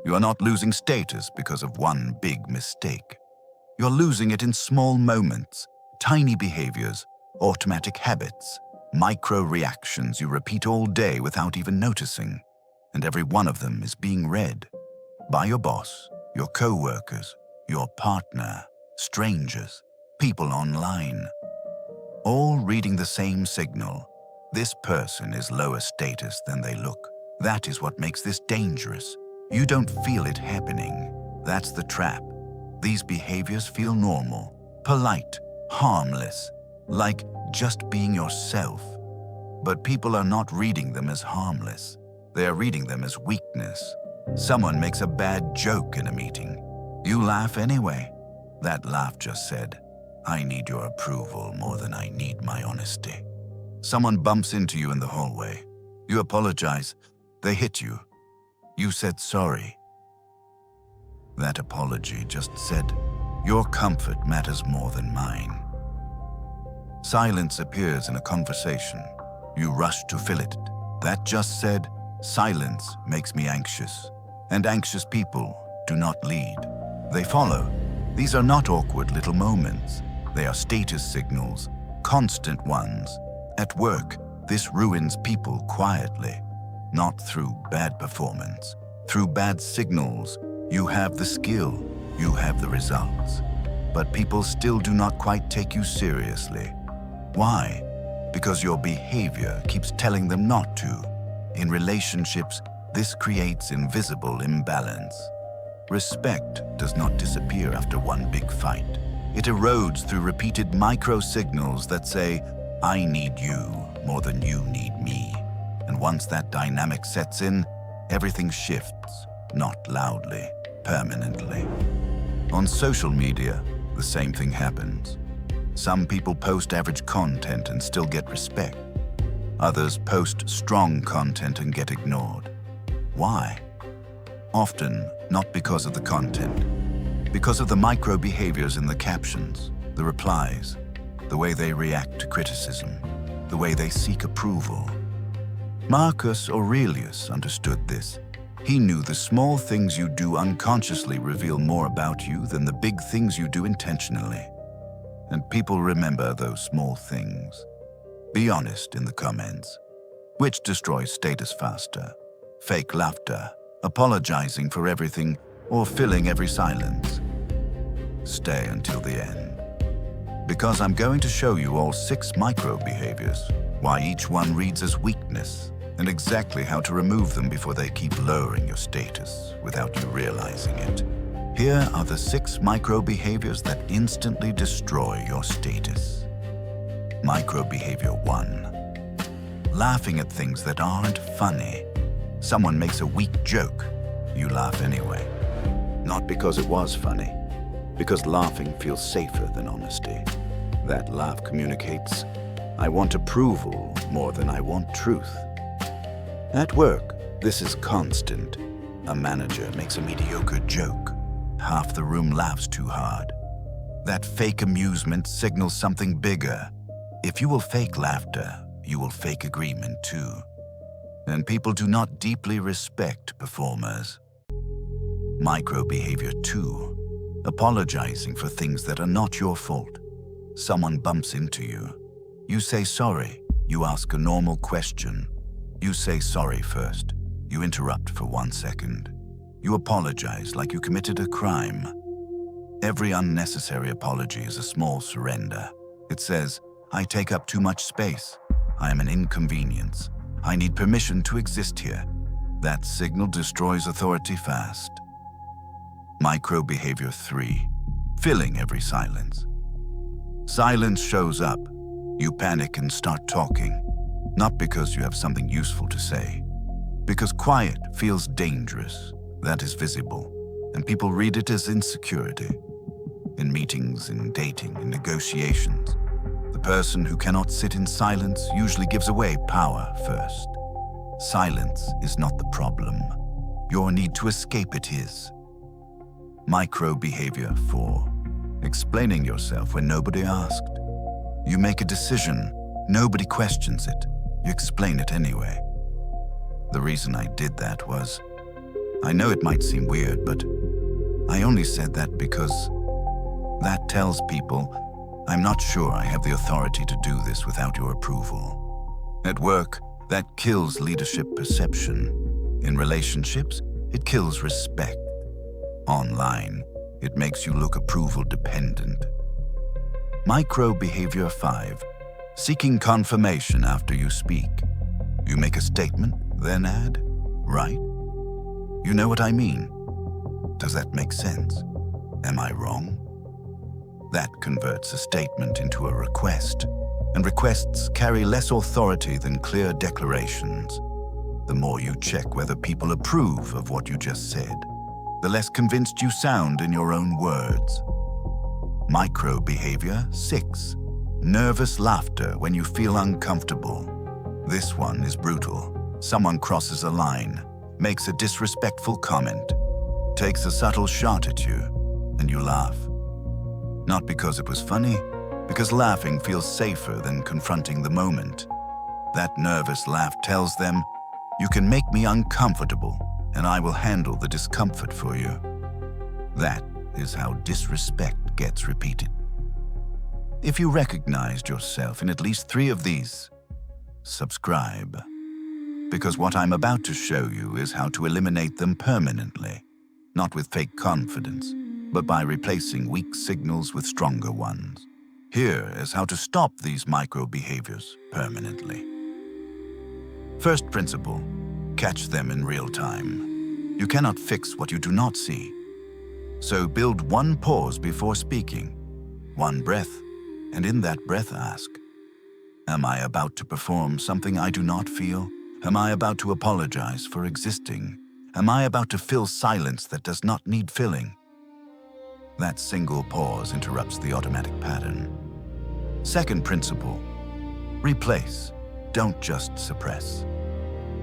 You are not losing status because of one big mistake. You're losing it in small moments, tiny behaviors, automatic habits, micro-reactions you repeat all day without even noticing. And every one of them is being read by your boss, your coworkers, your partner, strangers, people online. All reading the same signal. This person is lower status than they look. That is what makes this dangerous. You don't feel it happening. That's the trap. These behaviors feel normal, polite, harmless, like just being yourself. But people are not reading them as harmless. They are reading them as weakness. Someone makes a bad joke in a meeting. You laugh anyway. That laugh just said, I need your approval more than I need my honesty. Someone bumps into you in the hallway. You apologize. They hit you. You said sorry. That apology just said, your comfort matters more than mine. Silence appears in a conversation. You rush to fill it. That just said, silence makes me anxious. And anxious people do not lead. They follow. These are not awkward little moments. They are status signals, constant ones. At work, this ruins people quietly, not through bad performance. Through bad signals, you have the skill, you have the results. But people still do not quite take you seriously. Why? Because your behavior keeps telling them not to. In relationships, this creates invisible imbalance. Respect does not disappear after one big fight. It erodes through repeated micro-signals that say, I need you more than you need me. And once that dynamic sets in, everything shifts, not loudly, permanently. On social media, the same thing happens. Some people post average content and still get respect. Others post strong content and get ignored. Why? Often, not because of the content, because of the micro-behaviors in the captions, the replies, the way they react to criticism, the way they seek approval. Marcus Aurelius understood this. He knew the small things you do unconsciously reveal more about you than the big things you do intentionally. And people remember those small things. Be honest in the comments. Which destroys status faster? Fake laughter, apologizing for everything, or filling every silence? Stay until the end. Because I'm going to show you all 6 micro-behaviors, why each one reads as weakness, and exactly how to remove them before they keep lowering your status without you realizing it. Here are the 6 micro-behaviors that instantly destroy your status. Micro-behavior 1. Laughing at things that aren't funny. Someone makes a weak joke. You laugh anyway. Not because it was funny, because laughing feels safer than honesty. That laugh communicates, I want approval more than I want truth. At work, this is constant. A manager makes a mediocre joke. Half the room laughs too hard. That fake amusement signals something bigger. If you will fake laughter, you will fake agreement too. And people do not deeply respect performers. Micro-behavior 2. Apologizing for things that are not your fault. Someone bumps into you. You say sorry. You ask a normal question. You say sorry first. You interrupt for 1 second. You apologize like you committed a crime. Every unnecessary apology is a small surrender. It says, I take up too much space. I am an inconvenience. I need permission to exist here. That signal destroys authority fast. Micro-behavior 3. Filling every silence. Silence shows up. You panic and start talking. Not because you have something useful to say. Because quiet feels dangerous. That is visible. And people read it as insecurity. In meetings, in dating, in negotiations. The person who cannot sit in silence usually gives away power first. Silence is not the problem. Your need to escape it is. Micro-behavior 4. Explaining yourself when nobody asked. You make a decision, nobody questions it. You explain it anyway. The reason I did that was, I know it might seem weird, but I only said that because that tells people I'm not sure I have the authority to do this without your approval. At work, that kills leadership perception. In relationships, it kills respect. Online, it makes you look approval-dependent. Micro-behavior 5. Seeking confirmation after you speak. You make a statement, then add, right? You know what I mean? Does that make sense? Am I wrong? That converts a statement into a request, and requests carry less authority than clear declarations. The more you check whether people approve of what you just said, the less convinced you sound in your own words. Micro-behavior 6. Nervous laughter when you feel uncomfortable. This one is brutal. Someone crosses a line, makes a disrespectful comment, takes a subtle shot at you, and you laugh. Not because it was funny, because laughing feels safer than confronting the moment. That nervous laugh tells them, you can make me uncomfortable, and I will handle the discomfort for you. That is how disrespect gets repeated. If you recognized yourself in at least 3 of these, subscribe. Because what I'm about to show you is how to eliminate them permanently, not with fake confidence, but by replacing weak signals with stronger ones. Here is how to stop these micro-behaviors permanently. First principle, catch them in real time. You cannot fix what you do not see. So build one pause before speaking, one breath, and in that breath ask, am I about to perform something I do not feel? Am I about to apologize for existing? Am I about to fill silence that does not need filling? That single pause interrupts the automatic pattern. Second principle, replace, don't just suppress.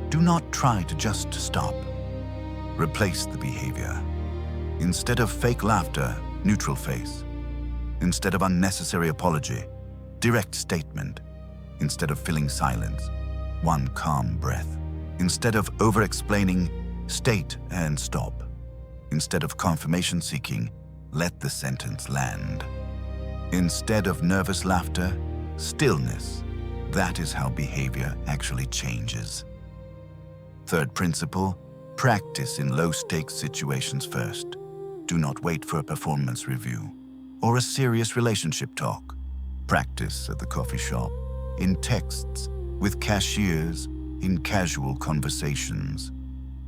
Do not try to just stop. Replace the behavior. Instead of fake laughter, neutral face. Instead of unnecessary apology, direct statement. Instead of filling silence, one calm breath. Instead of over-explaining, state and stop. Instead of confirmation seeking, let the sentence land. Instead of nervous laughter, stillness. That is how behavior actually changes. Third principle, practice in low-stakes situations first. Do not wait for a performance review or a serious relationship talk. Practice at the coffee shop, in texts, with cashiers, in casual conversations.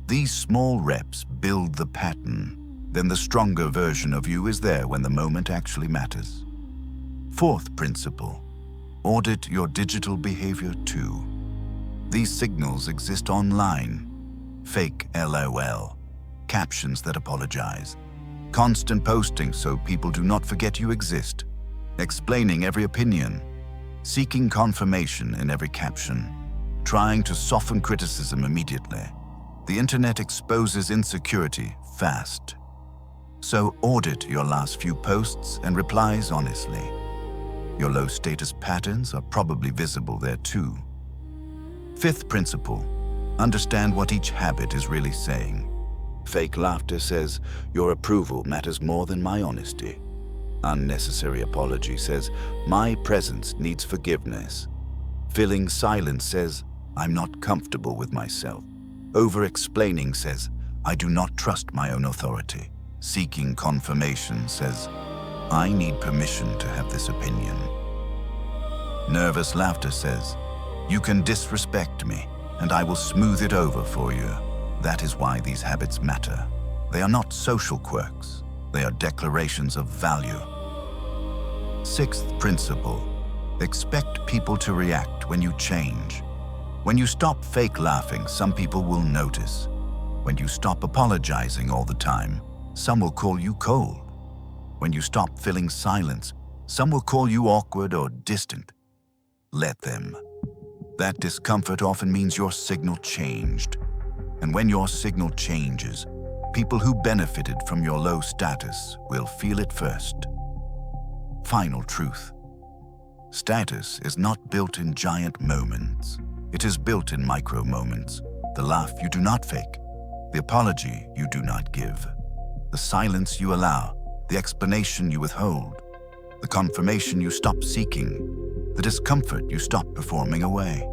These small reps build the pattern. Then the stronger version of you is there when the moment actually matters. Fourth principle, audit your digital behavior too. These signals exist online. Fake LOL, captions that apologize, constant posting so people do not forget you exist, explaining every opinion, seeking confirmation in every caption, trying to soften criticism immediately. The internet exposes insecurity fast. So audit your last few posts and replies honestly. Your low-status patterns are probably visible there too. Fifth principle, understand what each habit is really saying. Fake laughter says, your approval matters more than my honesty. Unnecessary apology says, my presence needs forgiveness. Filling silence says, I'm not comfortable with myself. Over-explaining says, I do not trust my own authority. Seeking confirmation says, I need permission to have this opinion. Nervous laughter says, you can disrespect me, and I will smooth it over for you. That is why these habits matter. They are not social quirks. They are declarations of value. Sixth principle, expect people to react when you change. When you stop fake laughing, some people will notice. When you stop apologizing all the time, some will call you cold. When you stop filling silence, some will call you awkward or distant. Let them. That discomfort often means your signal changed. And when your signal changes, people who benefited from your low status will feel it first. Final truth. Status is not built in giant moments. It is built in micro moments. The laugh you do not fake, The apology you do not give, the silence you allow, the explanation you withhold, the confirmation you stop seeking, the discomfort you stop performing away.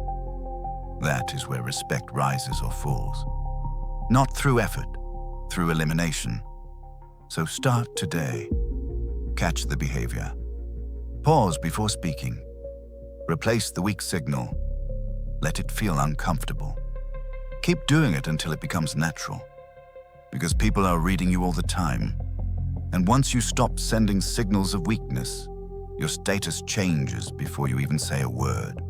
That is where respect rises or falls. Not through effort, through elimination. So start today. Catch the behavior. Pause before speaking. Replace the weak signal. Let it feel uncomfortable. Keep doing it until it becomes natural. Because people are reading you all the time. And once you stop sending signals of weakness, your status changes before you even say a word.